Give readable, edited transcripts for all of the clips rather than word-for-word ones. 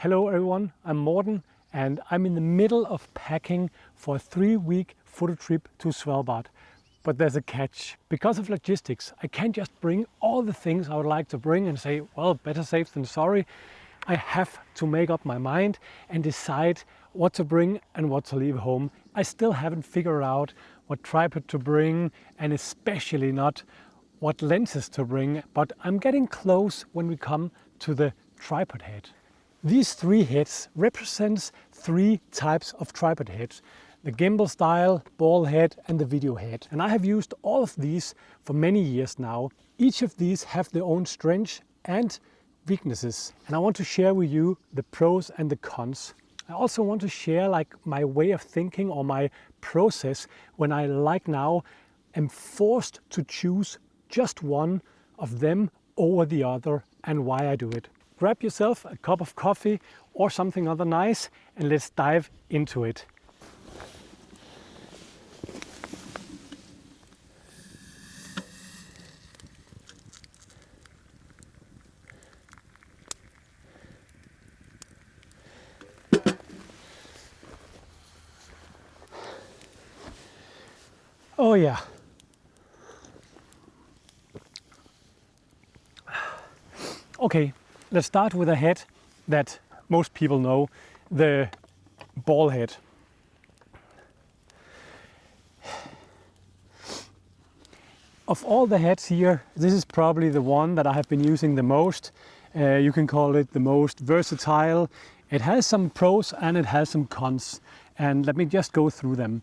Hello everyone, I'm Morten and I'm in the middle of packing for a 3-week photo trip to Svalbard. But there's a catch. Because of logistics, I can't just bring all the things I would like to bring and say, well, better safe than sorry. I have to make up my mind and decide what to bring and what to leave home. I still haven't figured out what tripod to bring and especially not what lenses to bring, but I'm getting close when we come to the tripod head. These 3 heads represents 3 types of tripod heads. The gimbal style, ball head and the video head. And I have used all of these for many years now. Each of these have their own strengths and weaknesses. And I want to share with you the pros and the cons. I also want to share my way of thinking or my process when I now am forced to choose just one of them over the other and why I do it. Grab yourself a cup of coffee or something other nice and let's dive into it. Oh yeah. Okay. Let's start with a head that most people know, the ball head. Of all the heads here, this is probably the one that I have been using the most. You can call it the most versatile. It has some pros and it has some cons. And let me just go through them.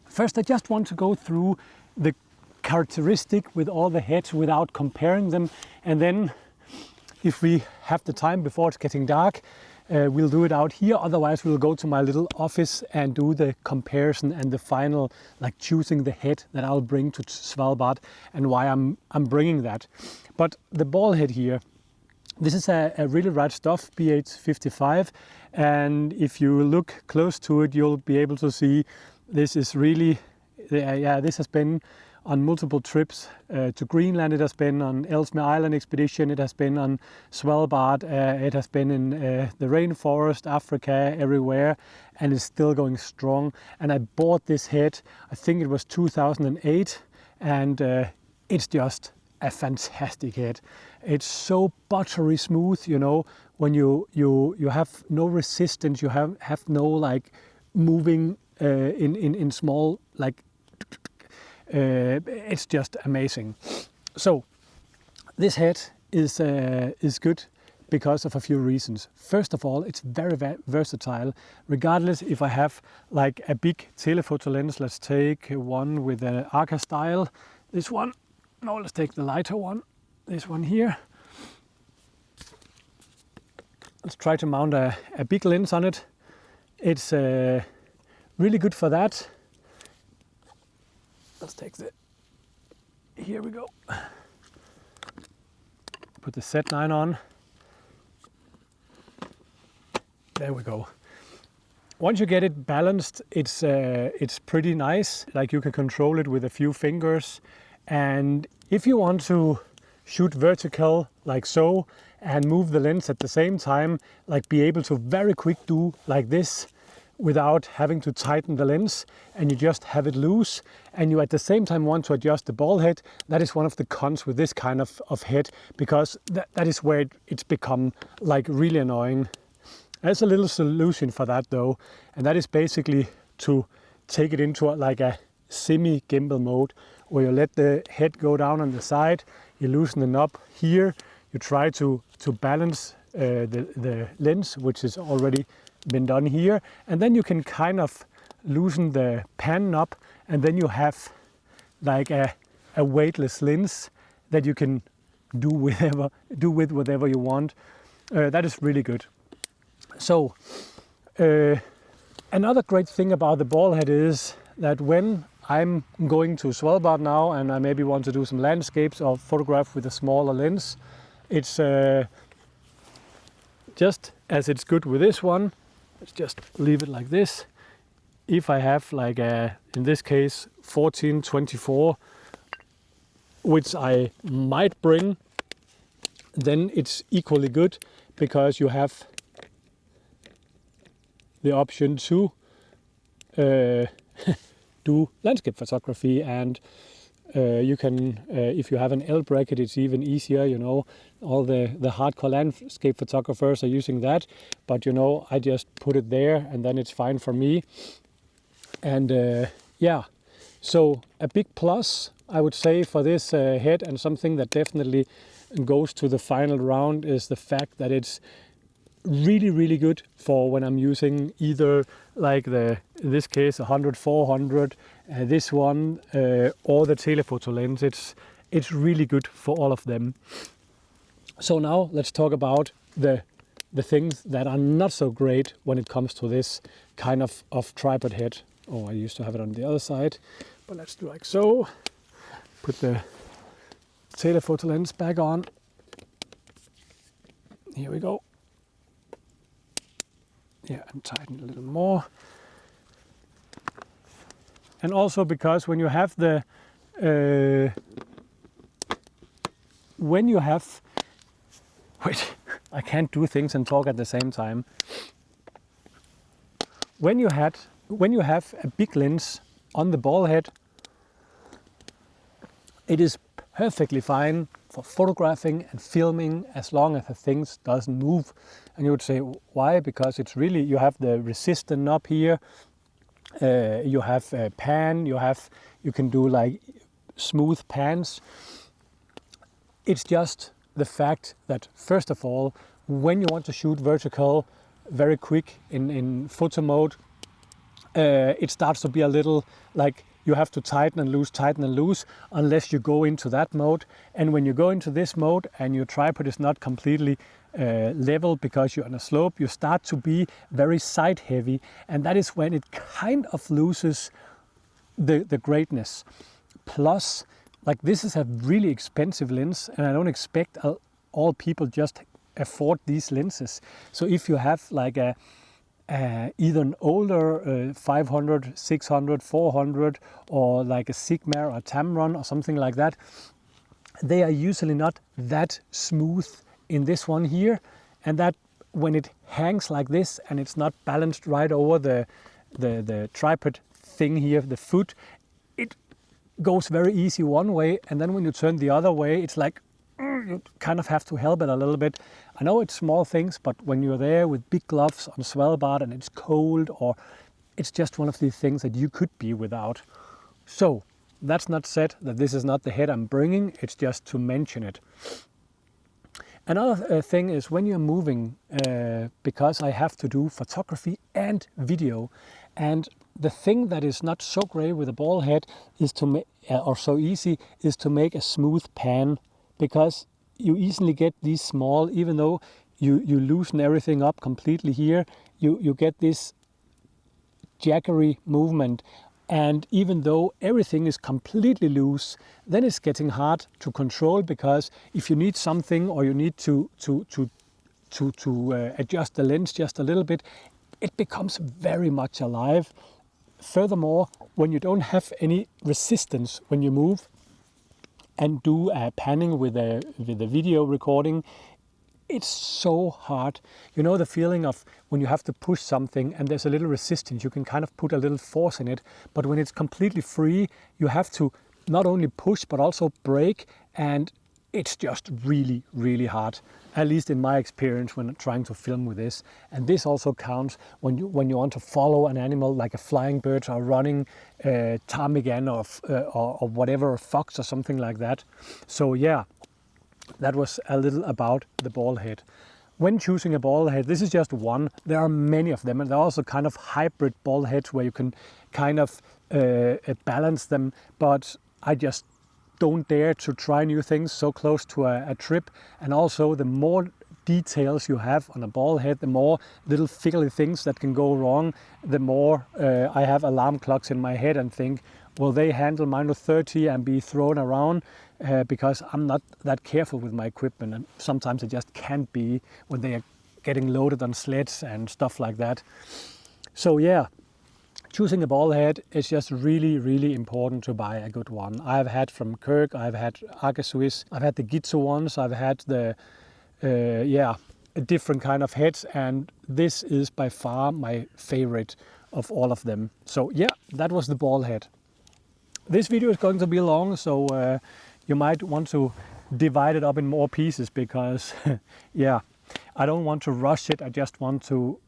First, I just want to go through the characteristic with all the heads without comparing them, and then if we have the time before it's getting dark, we'll do it out here. Otherwise, we'll go to my little office and do the comparison and the final, choosing the head that I'll bring to Svalbard and why I'm bringing that. But the ball head here, this is a really right stuff, BH55. And if you look close to it, you'll be able to see this is really, this has been on multiple trips to Greenland. It has been on Ellesmere Island expedition, it has been on Svalbard, it has been in the rainforest, Africa, everywhere, and it's still going strong. And I bought this head, I think it was 2008, and it's just a fantastic head. It's so buttery smooth, you know, when you have no resistance, you have no moving in small it's just amazing. So this head is good because of a few reasons. First of all, it's very versatile. Regardless if I have a big telephoto lens, let's take one with an Arca style. This one, no, let's take the lighter one. This one here. Let's try to mount a big lens on it. It's really good for that. Let's take here we go. Put the Z9 on. There we go. Once you get it balanced, it's pretty nice. You can control it with a few fingers. And if you want to shoot vertical like so and move the lens at the same time, be able to very quick do like this, without having to tighten the lens, and you just have it loose, and you at the same time want to adjust the ball head, that is one of the cons with this kind of head, because that is where it's become really annoying. There's a little solution for that though, and that is basically to take it into a semi-gimbal mode, where you let the head go down on the side, you loosen it up here, you try to balance the lens, which is already been done here, and then you can kind of loosen the pan up, and then you have a weightless lens that you can do with whatever you want. That is really good. So another great thing about the ball head is that when I'm going to Svalbard now and I maybe want to do some landscapes or photograph with a smaller lens, it's just as it's good with this one. Let's just leave it like this. If I have in this case 14-24, which I might bring, then it's equally good because you have the option to do landscape photography, and you can, if you have an L bracket, it's even easier. You know, all the hardcore landscape photographers are using that, but you know, I just put it there and then it's fine for me. And yeah, so a big plus I would say for this head, and something that definitely goes to the final round, is the fact that it's really good for when I'm using either like in this case 100-400, this one, or the telephoto lens. It's really good for all of them. So now let's talk about the things that are not so great when it comes to this kind of tripod head. Oh, I used to have it on the other side, but let's do like so. Put the telephoto lens back on. Here we go. Yeah, and tighten a little more. And also because when you have the wait, I can't do things and talk at the same time. When you have a big lens on the ball head, it is perfectly fine for photographing and filming as long as the things doesn't move. And you would say, why? Because it's really, you have the resistant knob here, you have a pan, you can do like smooth pans. It's just the fact that, first of all, when you want to shoot vertical very quick in photo mode, it starts to be a little like you have to tighten and loose unless you go into that mode. And when you go into this mode and your tripod is not completely level because you're on a slope, you start to be very side heavy, and that is when it kind of loses the greatness. Plus, like, this is a really expensive lens, and I don't expect all people just afford these lenses. So if you have like either an older 500, 600, 400, or like a Sigma or a Tamron or something like that, they are usually not that smooth in this one here, and that when it hangs like this and it's not balanced right over the tripod thing here, the foot, it goes very easy one way, and then when you turn the other way, it's like you kind of have to help it a little bit. I know it's small things, but when you're there with big gloves on Svalbard and it's cold, or it's just one of these things that you could be without. So that's not said that this is not the head I'm bringing, it's just to mention it. Another thing is when you're moving, because I have to do photography and video, and the thing that is not so great with a ball head is to or so easy, is to make a smooth pan, because you easily get these small, even though you loosen everything up completely here, you get this jaggery movement. And even though everything is completely loose, then it's getting hard to control, because if you need something or you need to adjust the lens just a little bit, it becomes very much alive. Furthermore, when you don't have any resistance when you move and do panning with a video recording, it's so hard. You know the feeling of when you have to push something and there's a little resistance, you can kind of put a little force in it, but when it's completely free, you have to not only push but also brake, and it's just really hard, at least in my experience when trying to film with this. And this also counts when you want to follow an animal like a flying bird or running ptarmigan or whatever, a fox or something like that. So yeah, that was a little about the ball head. When choosing a ball head, this is just one. There are many of them, and there are also kind of hybrid ball heads where you can kind of balance them, but I just don't dare to try new things so close to a trip. And also, the more details you have on a ball head, the more little fiddly things that can go wrong, the more I have alarm clocks in my head and think, will they handle -30 and be thrown around? Because I'm not that careful with my equipment, and sometimes I just can't be when they are getting loaded on sleds and stuff like that. So yeah, choosing a ball head is just really important to buy a good one. I've had from Kirk, I've had Arca Swiss, I've had the Gitzo ones, I've had the a different kind of heads, and this is by far my favorite of all of them. So yeah, that was the ball head. This video is going to be long, so you might want to divide it up in more pieces because yeah, I don't want to rush it. I just want to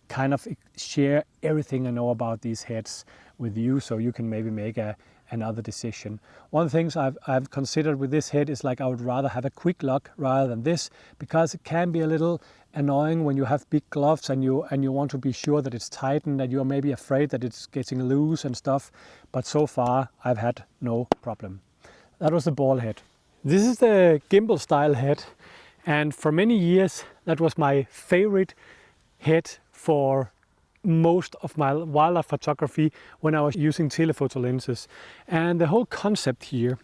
kind of share everything I know about these heads with you, so you can maybe make another decision. One of the things I've considered with this head is like I would rather have a quick lock rather than this, because it can be a little annoying when you have big gloves and you want to be sure that it's tightened, and you're maybe afraid that it's getting loose and stuff. But so far I've had no problem. That was the ball head. This is the gimbal style head, and for many years that was my favorite head for most of my wildlife photography when I was using telephoto lenses. And the whole concept here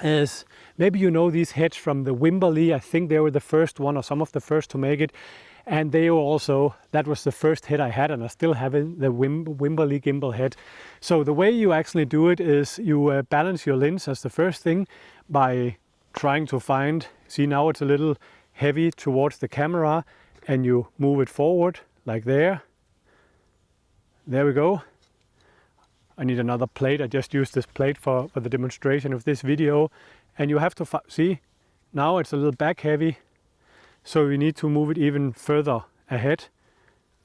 is, maybe you know these heads from the Gimbal. I think they were the first one or some of the first to make it, and they were also, that was the first head I had, and I still have it, the Gimbal gimbal head. So the way you actually do it is you balance your lens as the first thing by trying to find, see now it's a little heavy towards the camera, and you move it forward like there. There we go. I need another plate. I just used this plate for the demonstration of this video. And you have to see, now it's a little back heavy, so you need to move it even further ahead.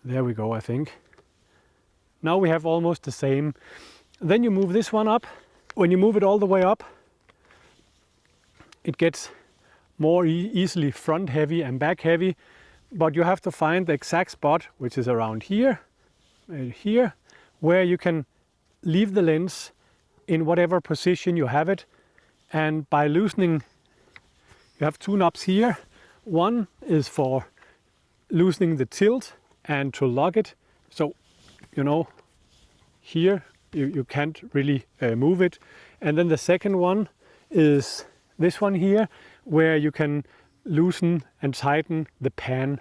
There we go, I think. Now we have almost the same. Then you move this one up. When you move it all the way up, it gets more easily front heavy and back heavy, but you have to find the exact spot, which is around here, here, where you can leave the lens in whatever position you have it. And by loosening, you have two knobs here. One is for loosening the tilt and to lock it. So, you know, here you can't really move it. And then the second one is this one here, where you can loosen and tighten the pan,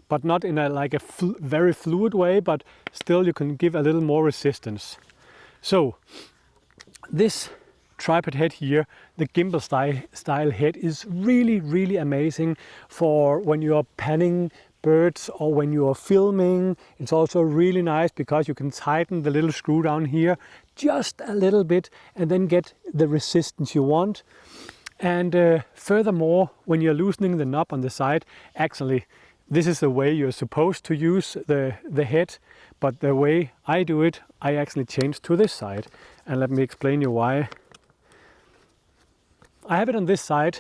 but not in a like a very fluid way, but still you can give a little more resistance. So this tripod head here, the gimbal style head, is really amazing for when you are panning birds or when you are filming. It's also really nice because you can tighten the little screw down here just a little bit and then get the resistance you want. And furthermore, when you're loosening the knob on the side, actually this is the way you're supposed to use the head, but the way I do it, I actually change to this side. And let me explain you why. I have it on this side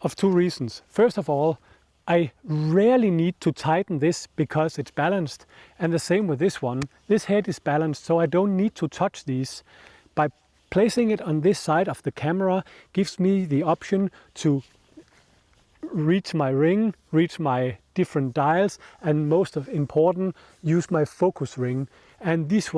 of two reasons. First of all, I rarely need to tighten this because it's balanced. And the same with this one. This head is balanced, so I don't need to touch these. By placing it on this side of the camera gives me the option to reach my ring, reach my different dials, and most important, use my focus ring. And these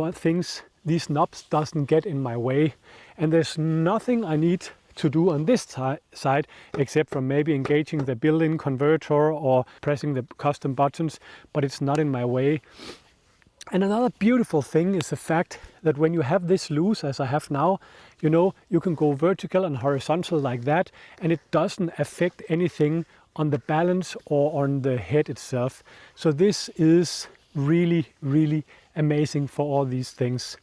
these knobs doesn't get in my way. And there's nothing I need to do on this side except for maybe engaging the built-in converter or pressing the custom buttons, but it's not in my way. And another beautiful thing is the fact that when you have this loose, as I have now, you know, you can go vertical and horizontal like that, and it doesn't affect anything on the balance or on the head itself. So this is really amazing for all these things.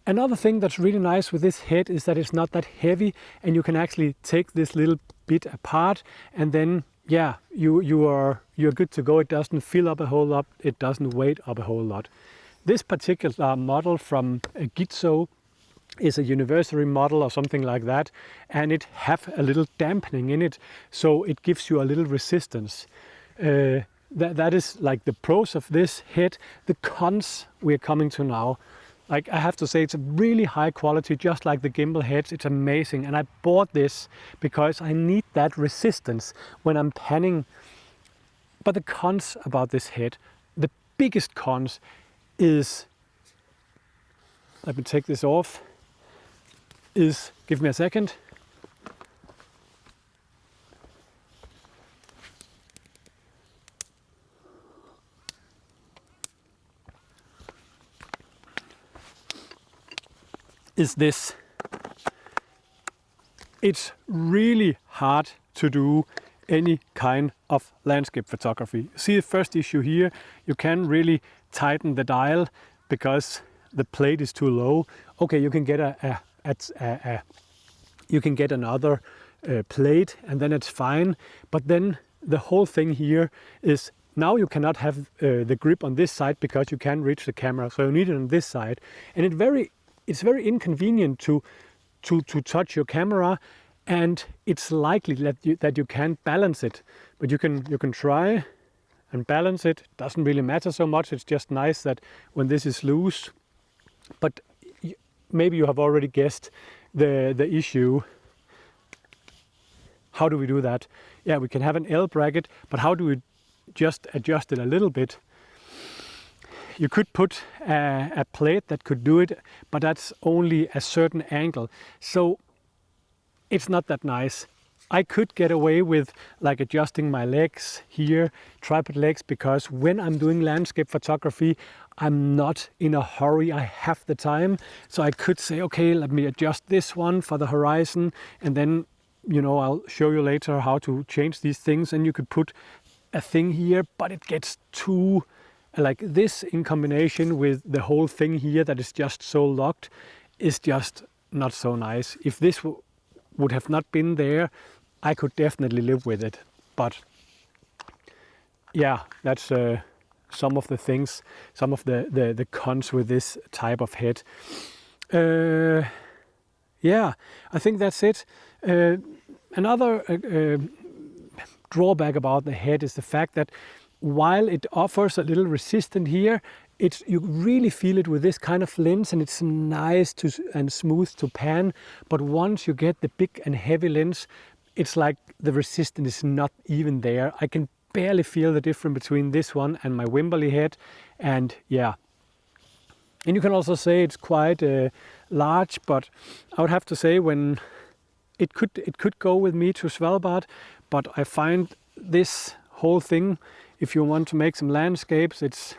Another thing that's really nice with this head is that it's not that heavy, and you can actually take this little bit apart, and then yeah, you're good to go. It doesn't fill up a whole lot. It doesn't weight up a whole lot. This particular model from Gimbal is a anniversary model or something like that, and it have a little dampening in it, so it gives you a little resistance. That is like the pros of this head. The cons we're coming to now. Like, I have to say, it's a really high quality, just like the gimbal heads. It's amazing. And I bought this because I need that resistance when I'm panning. But the cons about this head, the biggest cons is, let me take this off, is, give me a second. Is this. It's really hard to do any kind of landscape photography. See the first issue here, you can really tighten the dial because the plate is too low. Okay, you can get another plate and then it's fine, but then the whole thing here is now you cannot have the grip on this side because you can't reach the camera, so you need it on this side, and it's very inconvenient to touch your camera, and it's likely that you can't balance it, but you can try and balance it. Doesn't really matter so much. It's just nice that when this is loose, but maybe you have already guessed the issue. How do we do that? Yeah, we can have an L bracket, but how do we just adjust it a little bit? You could put a plate that could do it, but that's only a certain angle, so it's not that nice. I could get away with like adjusting my legs here, tripod legs, because when I'm doing landscape photography, I'm not in a hurry. I have the time, so I could say, okay, let me adjust this one for the horizon, and then, you know, I'll show you later how to change these things, and you could put a thing here, but it gets too like this in combination with the whole thing here that is just so locked is just not so nice. If this would have not been there, I could definitely live with it, but yeah, that's some of the things, some of the cons with this type of head. Yeah, I think that's it. Another drawback about the head is the fact that while it offers a little resistance here, you really feel it with this kind of lens, and it's nice and smooth to pan. But once you get the big and heavy lens, it's like the resistance is not even there. I can barely feel the difference between this one and my Wimberley head, and yeah. And you can also say it's quite large, but I would have to say when it could go with me to Svalbard, but I find this whole thing, if you want to make some landscapes, it's,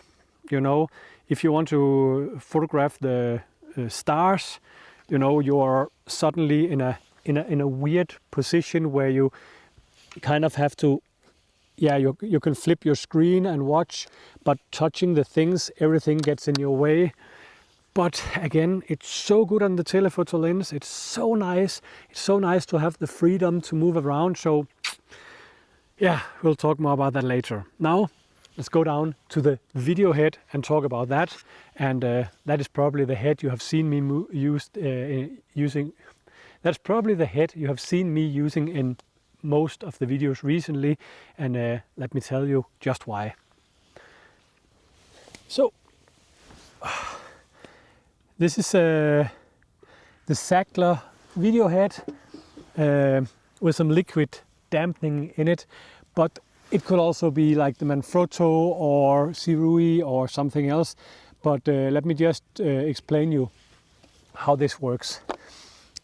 you know, if you want to photograph the stars, you know, you are suddenly in a weird position where you kind of have to, yeah, you can flip your screen and watch, but touching the things, everything gets in your way. But again, it's so good on the telephoto lens. It's so nice. It's so nice to have the freedom to move around. So yeah, we'll talk more about that later. Now, let's go down to the video head and talk about that. And that is probably the head you have seen me using. That's probably the head you have seen me using in most of the videos recently. And let me tell you just why. So, this is the Sachtler video head with some liquid dampening in it, but it could also be like the Manfrotto or Sirui or something else. But let me just explain you how this works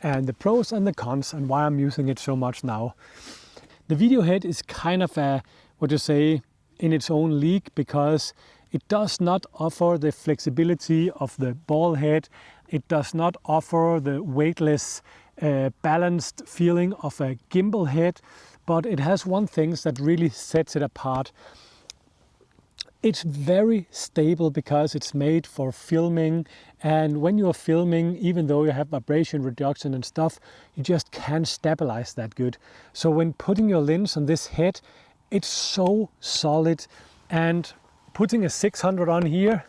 and the pros and the cons and why I'm using it so much now. The video head is kind of a, what you say, in its own league, because it does not offer the flexibility of the ball head. It does not offer the weightless, balanced feeling of a gimbal head, but it has one thing that really sets it apart. It's very stable because it's made for filming, and when you're filming, even though you have vibration reduction and stuff, you just can't stabilize that good. So when putting your lens on this head, it's so solid, and putting a 600 on here,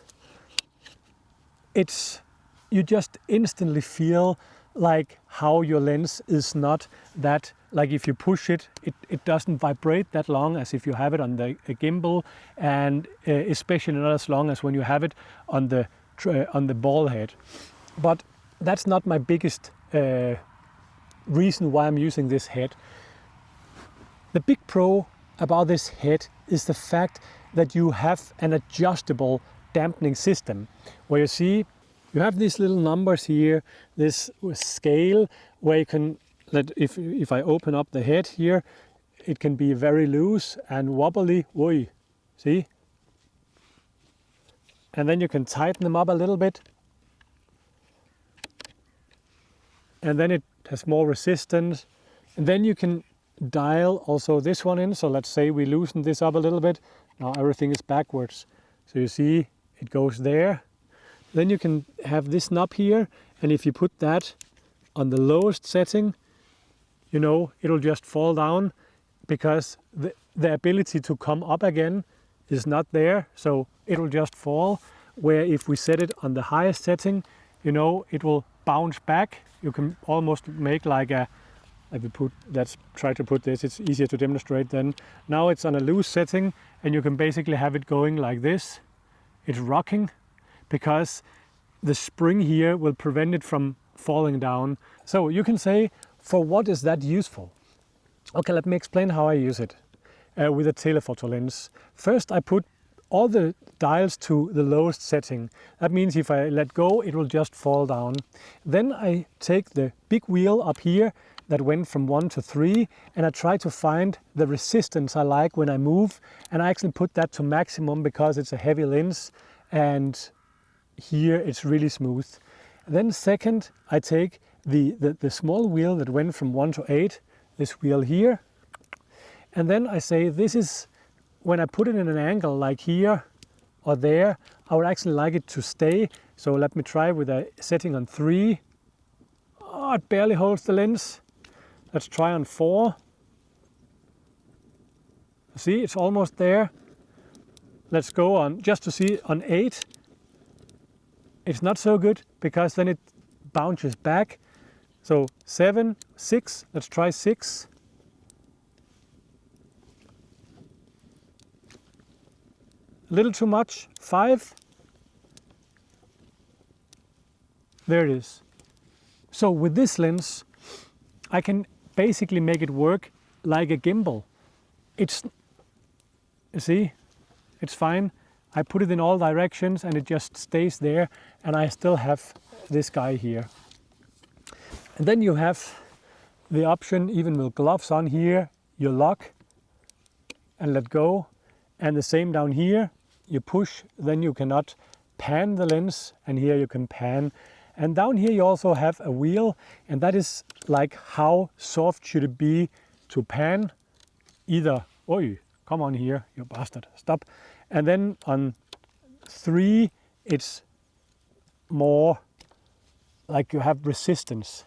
you just instantly feel like how your lens is not that, like if you push it, it doesn't vibrate that long as if you have it on the gimbal, and especially not as long as when you have it on the ball head. But that's not my biggest reason why I'm using this head. The big pro about this head is the fact that you have an adjustable dampening system, where you see you have these little numbers here, this scale, where you can, if I open up the head here, it can be very loose and wobbly, see? And then you can tighten them up a little bit, and then it has more resistance, and then you can dial also this one in. So let's say we loosen this up a little bit. Now everything is backwards. So you see it goes there. Then you can have this knob here, and if you put that on the lowest setting, you know, it'll just fall down because the ability to come up again is not there. So it'll just fall. Where if we set it on the highest setting, you know, it will bounce back. You can almost make like a, let's try to put this, it's easier to demonstrate then. Now it's on a loose setting and you can basically have it going like this. It's rocking because the spring here will prevent it from falling down. So you can say, for what is that useful? Okay, let me explain how I use it with a telephoto lens. First, I put all the dials to the lowest setting. That means if I let go, it will just fall down. Then I take the big wheel up here that went from 1 to 3, and I try to find the resistance I like when I move, and I actually put that to maximum because it's a heavy lens, and here it's really smooth. Then second, I take the small wheel that went from 1 to 8, this wheel here, and then I say this is, when I put it in an angle like here or there, I would actually like it to stay. So let me try with a setting on 3. Oh, it barely holds the lens. Let's try on 4. See, it's almost there. Let's go on, just to see, on 8. It's not so good because then it bounces back. So 7, 6, let's try 6. A little too much, 5. There it is. So with this lens, I can basically make it work like a gimbal. It's, you see, it's fine. I put it in all directions and it just stays there, and I still have this guy here. And then you have the option, even with gloves on here, you lock and let go. And the same down here, you push, then you cannot pan the lens, and here you can pan. And down here you also have a wheel, and that is like how soft should it be to pan. Either, oi, come on here, you bastard, stop. And then on 3, it's more like you have resistance.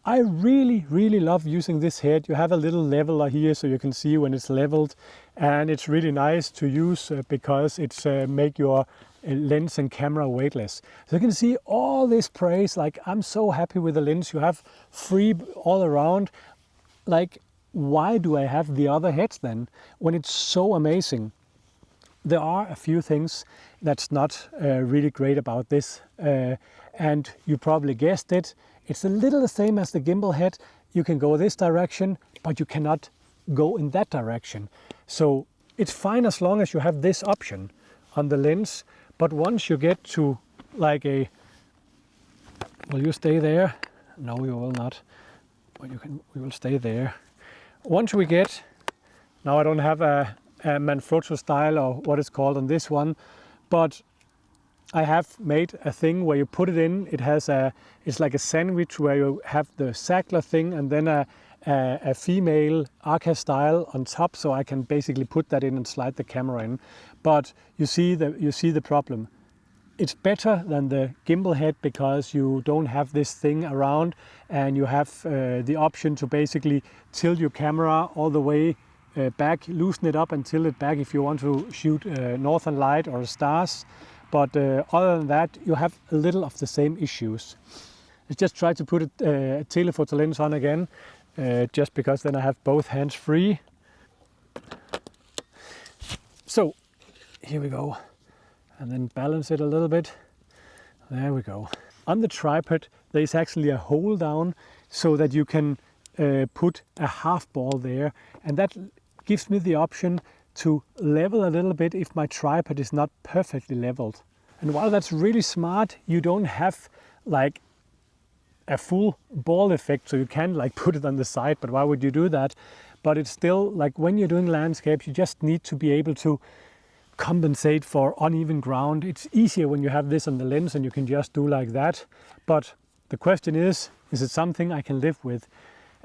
I really love using this head. You have a little leveler here so you can see when it's leveled, and it's really nice to use because it's make your lens and camera weightless. So you can see all this praise, like I'm so happy with the lens. You have free all around. Like, why do I have the other heads then when it's so amazing? There are a few things that's not really great about this, and you probably guessed it. It's a little the same as the gimbal head. You can go this direction, but you cannot go in that direction. So it's fine as long as you have this option on the lens. But once you get to like a, will you stay there? No, you will not. But we will stay there. Once we get, now I don't have a Manfrotto style or what it's called on this one, but I have made a thing where you put it in. It has it's like a sandwich where you have the Sackler thing and then a female Arca style on top, so I can basically put that in and slide the camera in. But you see the problem. It's better than the gimbal head because you don't have this thing around, and you have the option to basically tilt your camera all the way back, loosen it up and tilt it back if you want to shoot northern light or stars. But other than that, you have a little of the same issues. Let's just try to put a telephoto lens on again, just because then I have both hands free. So here we go, and then balance it a little bit. There we go. On the tripod, there is actually a hole down so that you can put a half ball there, and that gives me the option to level a little bit if my tripod is not perfectly leveled. And while that's really smart, you don't have like a full ball effect, so you can like put it on the side, but why would you do that? But it's still like when you're doing landscapes, you just need to be able to compensate for uneven ground. It's easier when you have this on the lens and you can just do like that. But the question is it something I can live with?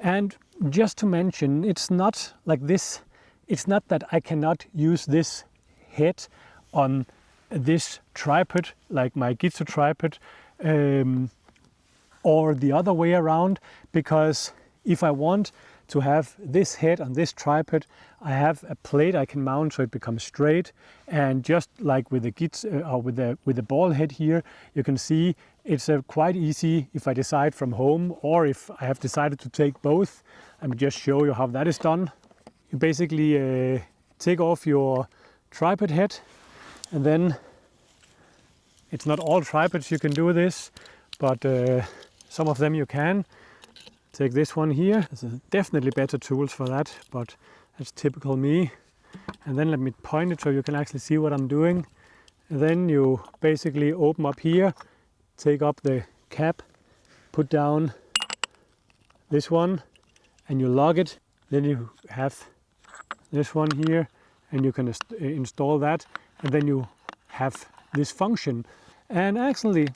And just to mention, it's not like this, it's not that I cannot use this head on this tripod, like my Gitsu tripod, or the other way around, because if I want to have this head on this tripod, I have a plate I can mount so it becomes straight. And just like with the Gitsu, or with the ball head here, you can see it's quite easy if I decide from home, or if I have decided to take both. Let me just show you how that is done. You basically take off your tripod head, and then it's not all tripods you can do this, but some of them you can. Take this one here. There's definitely better tools for that, but that's typical me. And then let me point it so you can actually see what I'm doing. And then you basically open up here, take up the cap, put down this one, and you lock it. Then you have this one here, and you can install that, and then you have this function. And actually,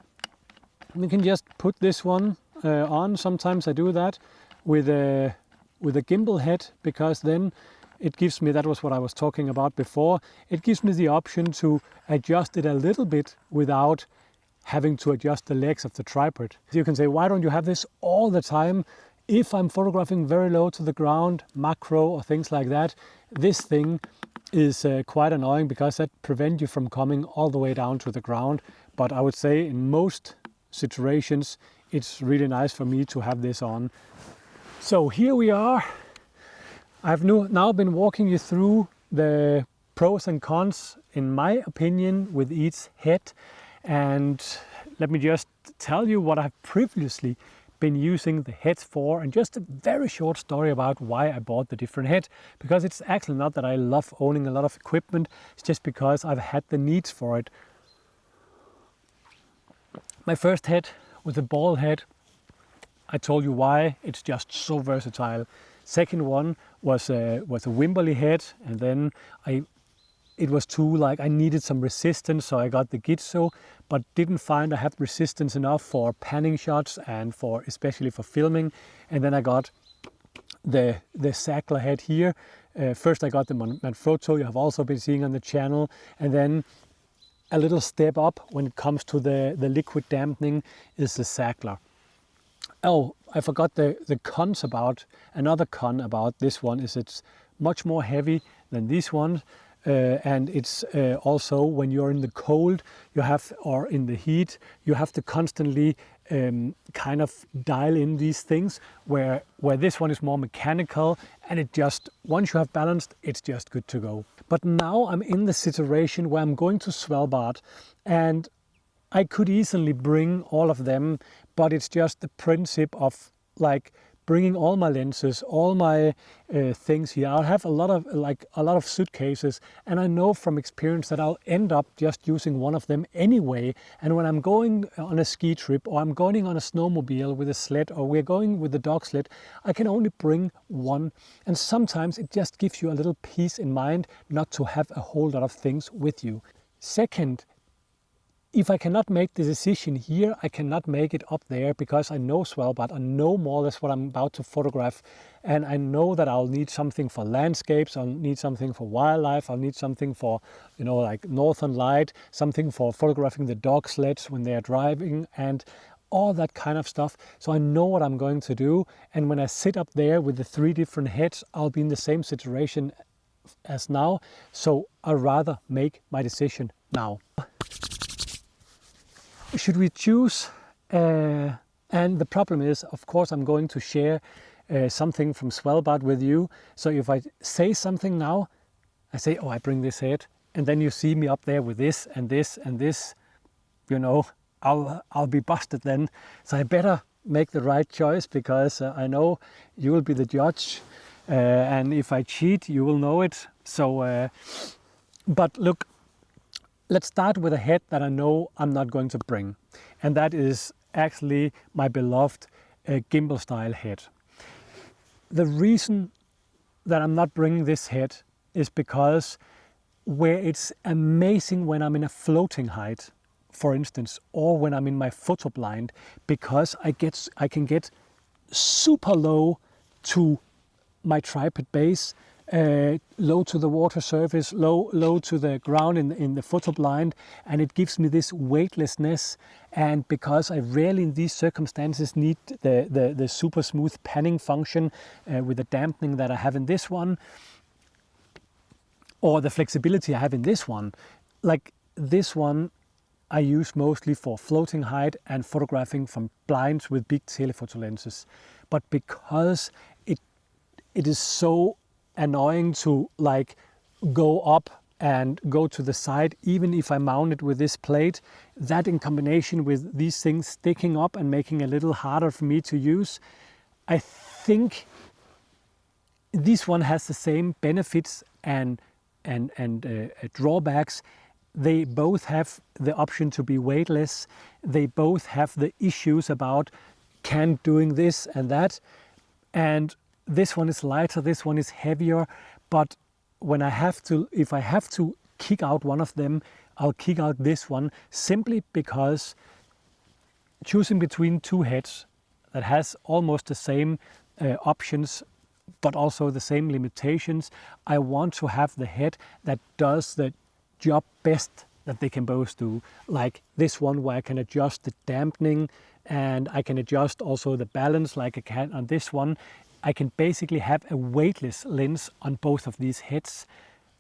we can just put this one on. Sometimes I do that with a gimbal head, because then it gives me, that was what I was talking about before, it gives me the option to adjust it a little bit without having to adjust the legs of the tripod. You can say, why don't you have this all the time? If I'm photographing very low to the ground, macro or things like that, this thing is quite annoying, because that prevents you from coming all the way down to the ground. But I would say in most situations it's really nice for me to have this on. So here we are. I've now been walking you through the pros and cons, in my opinion, with each head. And let me just tell you what I've previously been using the heads for, and just a very short story about why I bought the different head. Because it's actually not that I love owning a lot of equipment, it's just because I've had the needs for it. My first head was a ball head. I told you why, it's just so versatile. Second one was a Gimbal head, and then it was too, like, I needed some resistance, so I got the Gitsu, but didn't find I had resistance enough for panning shots and for especially for filming. And then I got the Sackler head here. First I got the Manfrotto, you have also been seeing on the channel, and then a little step up when it comes to the liquid dampening is the Sackler. Oh, I forgot the cons about, another con about this one is it's much more heavy than this one. And it's also when you're in the cold, you have, or in the heat, you have to constantly kind of dial in these things, where this one is more mechanical, and it just, once you have balanced, it's just good to go. But now I'm in the situation where I'm going to Svalbard, and I could easily bring all of them, but it's just the principle of like bringing all my lenses, all my things here. I'll have a lot of suitcases, and I know from experience that I'll end up just using one of them anyway. And when I'm going on a ski trip, or I'm going on a snowmobile with a sled, or we're going with the dog sled, I can only bring one. And sometimes it just gives you a little peace in mind not to have a whole lot of things with you. Second, if I cannot make the decision here, I cannot make it up there, because I know Svalbard, I know more or less what I'm about to photograph, and I know that I'll need something for landscapes, I'll need something for wildlife, I'll need something for, you know, like northern light, something for photographing the dog sleds when they are driving, and all that kind of stuff. So I know what I'm going to do, and when I sit up there with the 3 different heads, I'll be in the same situation as now, so I'd rather make my decision now. Should we choose? And the problem is, of course, I'm going to share something from Svalbard with you. So if I say something now, I say, oh, I bring this head, and then you see me up there with this and this and this, you know, I'll be busted then. So I better make the right choice, because I know you will be the judge, and if I cheat, you will know it. So, but look. Let's start with a head that I know I'm not going to bring, and that is actually my beloved gimbal style head. The reason that I'm not bringing this head is because where it's amazing when I'm in a floating height, for instance, or when I'm in my photo blind, because I can get super low to my tripod base, low to the water surface, low to the ground in the photo blind, and it gives me this weightlessness. And because I rarely in these circumstances need the super smooth panning function with the dampening that I have in this one, or the flexibility I have in this one, like this one I use mostly for floating height and photographing from blinds with big telephoto lenses. But because it is so annoying to like go up and go to the side, even if I mount it with this plate, that in combination with these things sticking up and making it a little harder for me to use, I think this one has the same benefits and drawbacks. They both have the option to be weightless. They both have the issues about can doing this and that. And this one is lighter, this one is heavier. But when I have to, if I have to kick out one of them, I'll kick out this one, simply because choosing between two heads that has almost the same options but also the same limitations, I want to have the head that does the job best that they can both do. Like this one where I can adjust the dampening and I can adjust also the balance like I can on this one. I can basically have a weightless lens on both of these heads.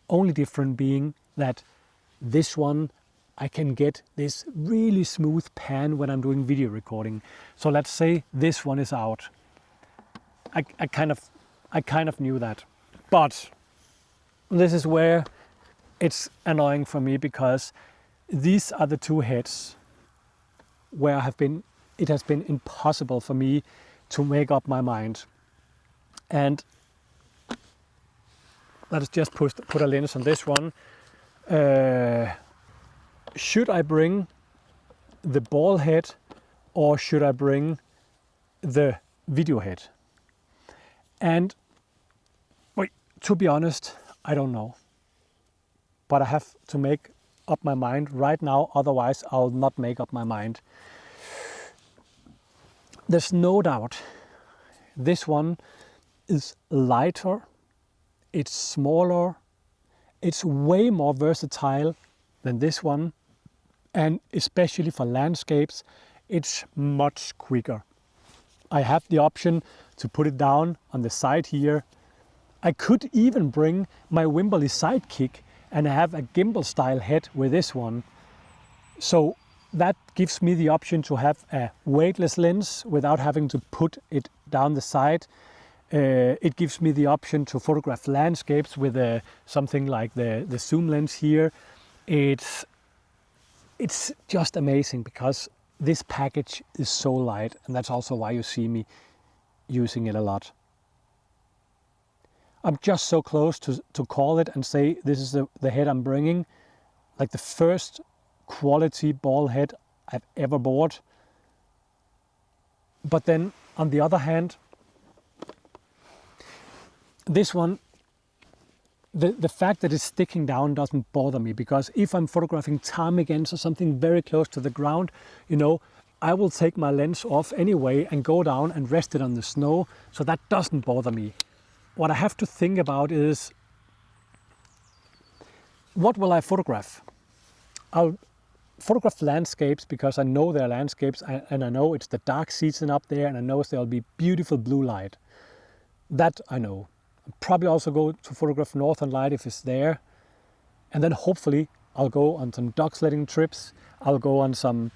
Only different being that this one I can get this really smooth pan when I'm doing video recording. So let's say this one is out. I kind of knew that. But this is where it's annoying for me, because these are the two heads where it has been impossible for me to make up my mind. And let's just put a lens on this one. Should I bring the ball head or should I bring the video head? And to be honest, I don't know. But I have to make up my mind right now, otherwise I'll not make up my mind. There's no doubt this one is lighter, it's smaller, it's way more versatile than this one, and especially for landscapes, it's much quicker. I have the option to put it down on the side here. I could even bring my Gimbal sidekick and have a gimbal style head with this one. So that gives me the option to have a weightless lens without having to put it down the side. It gives me the option to photograph landscapes with something like the zoom lens here. It's just amazing because this package is so light, and that's also why you see me using it a lot. I'm just so close to call it and say this is the head I'm bringing, like the first quality ball head I've ever bought. But then on the other hand, this one, the fact that it's sticking down doesn't bother me, because if I'm photographing ptarmigans or something very close to the ground, you know, I will take my lens off anyway and go down and rest it on the snow, so that doesn't bother me. What I have to think about is, what will I photograph? I'll photograph landscapes because I know they're landscapes, and I know it's the dark season up there, and I know there'll be beautiful blue light. That I know. I'll probably also go to photograph northern light if it's there. And then hopefully I'll go on some dog sledding trips. I'll go on some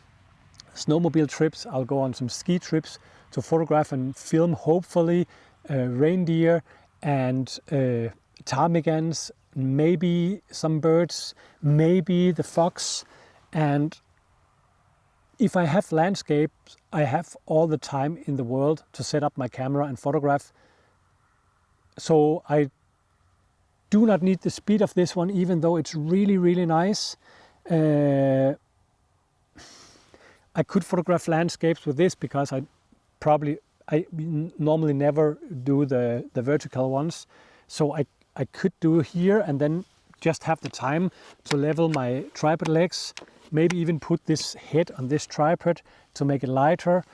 snowmobile trips. I'll go on some ski trips to photograph and film, hopefully, reindeer and ptarmigans, maybe some birds, maybe the fox. And if I have landscapes, I have all the time in the world to set up my camera and photograph. So I do not need the speed of this one, even though it's really, really nice. I could photograph landscapes with this because I normally never do the vertical ones. So I could do here and then just have the time to level my tripod legs, maybe even put this head on this tripod to make it lighter.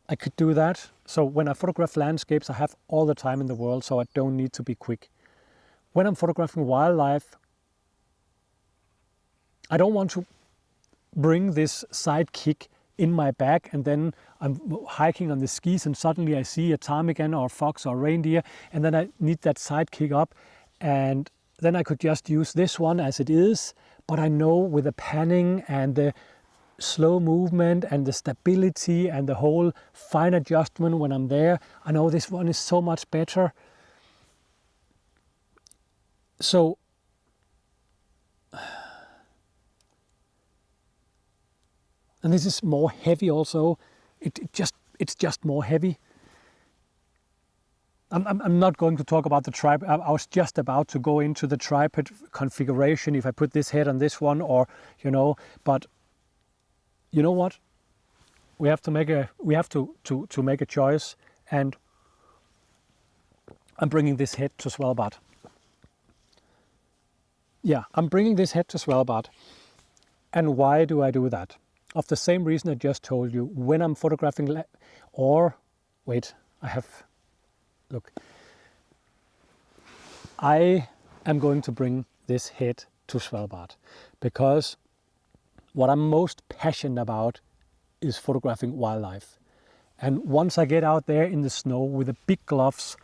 I could do that. So when I photograph landscapes, I have all the time in the world, so I don't need to be quick. When I'm photographing wildlife, I don't want to bring this sidekick in my bag and then I'm hiking on the skis and suddenly I see a ptarmigan or a fox or a reindeer and then I need that sidekick up, and then I could just use this one as it is, but I know with the panning and the slow movement and the stability and the whole fine adjustment when I'm there, I know this one is so much better. So and this is more heavy also. It's just more heavy. I'm not going to talk about the tripod. I was just about to go into the tripod configuration if I put this head on this one, or but you know what? We have to make a choice, and I'm bringing this head to Svalbard. Yeah, I'm bringing this head to Svalbard. And why do I do that? Of the same reason I just told you. When I'm photographing, look. I am going to bring this head to Svalbard because what I'm most passionate about is photographing wildlife. And once I get out there in the snow with the big gloves,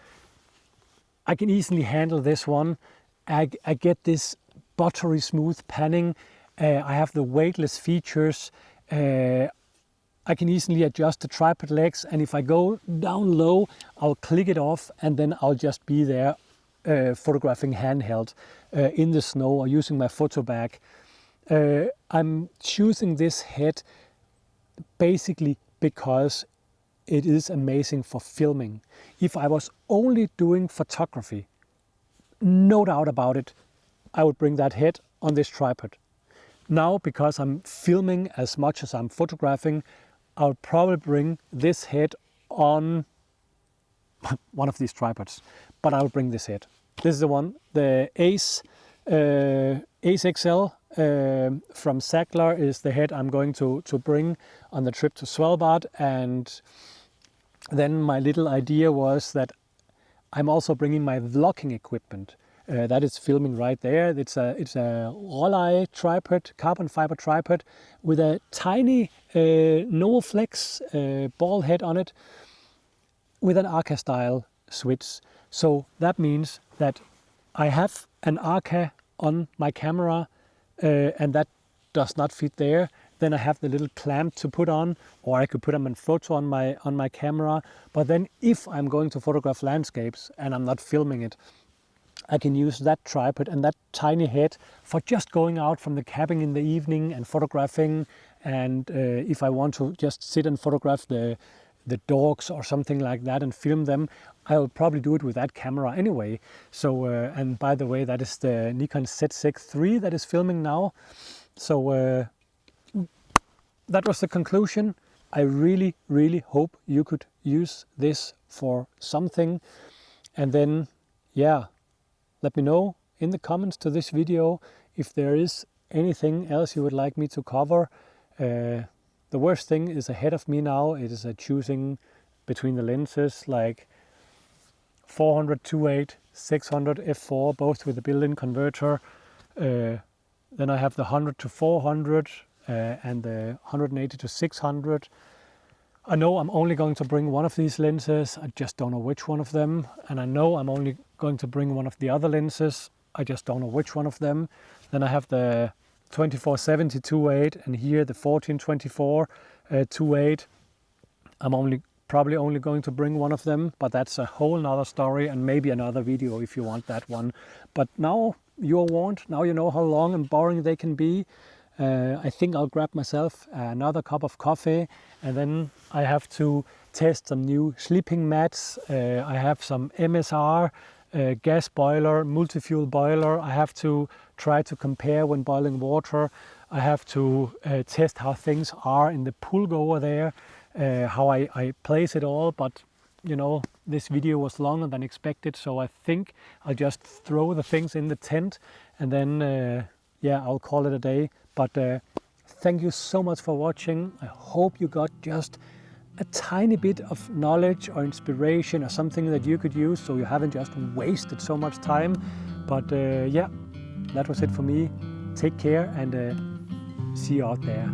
I can easily handle this one. I get this buttery smooth panning. I have the weightless features. I can easily adjust the tripod legs, and if I go down low, I'll click it off and then I'll just be there photographing handheld in the snow or using my photo bag. I'm choosing this head basically because it is amazing for filming. If I was only doing photography, no doubt about it, I would bring that head on this tripod. Now, because I'm filming as much as I'm photographing, I'll probably bring this head on one of these tripods, but I'll bring this head. This is the one, the Ace XL from Sackler is the head I'm going to bring on the trip to Svalbard. And then my little idea was that I'm also bringing my vlogging equipment. That is filming right there. It's a Rollei tripod, carbon fiber tripod with a tiny Novoflex ball head on it with an Arca style switch. So that means that I have an Arca on my camera and that does not fit there. Then I have the little clamp to put on, or I could put them in photo on my camera. But then if I'm going to photograph landscapes and I'm not filming it, I can use that tripod and that tiny head for just going out from the cabin in the evening and photographing. And if I want to just sit and photograph the dogs or something like that and film them, I'll probably do it with that camera anyway. So, and by the way, that is the Nikon Z6 III that is filming now. So that was the conclusion. I really, really hope you could use this for something. And then, yeah, let me know in the comments to this video if there is anything else you would like me to cover. The worst thing is ahead of me now. It is choosing between the lenses like 400 2.8, 600 f4, both with the built-in converter. Then I have the 100 to 400 and the 180 to 600. I know I'm only going to bring one of these lenses. I just don't know which one of them. And I know I'm only going to bring one of the other lenses. I just don't know which one of them. Then I have the 24-70 2.8 and here the 14-24 2.8. I'm probably only going to bring one of them, but that's a whole nother story and maybe another video if you want that one. But now you're warned. Now you know how long and boring they can be. I think I'll grab myself another cup of coffee, and then I have to test some new sleeping mats. I have some MSR, gas boiler, multi-fuel boiler. I have to try to compare when boiling water. I have to test how things are in the pool over there, how I place it all. But you know, this video was longer than expected, so I think I'll just throw the things in the tent and then yeah, I'll call it a day. But thank you so much for watching. I hope you got just a tiny bit of knowledge or inspiration or something that you could use, so you haven't just wasted so much time. But yeah, that was it for me. Take care and see you out there.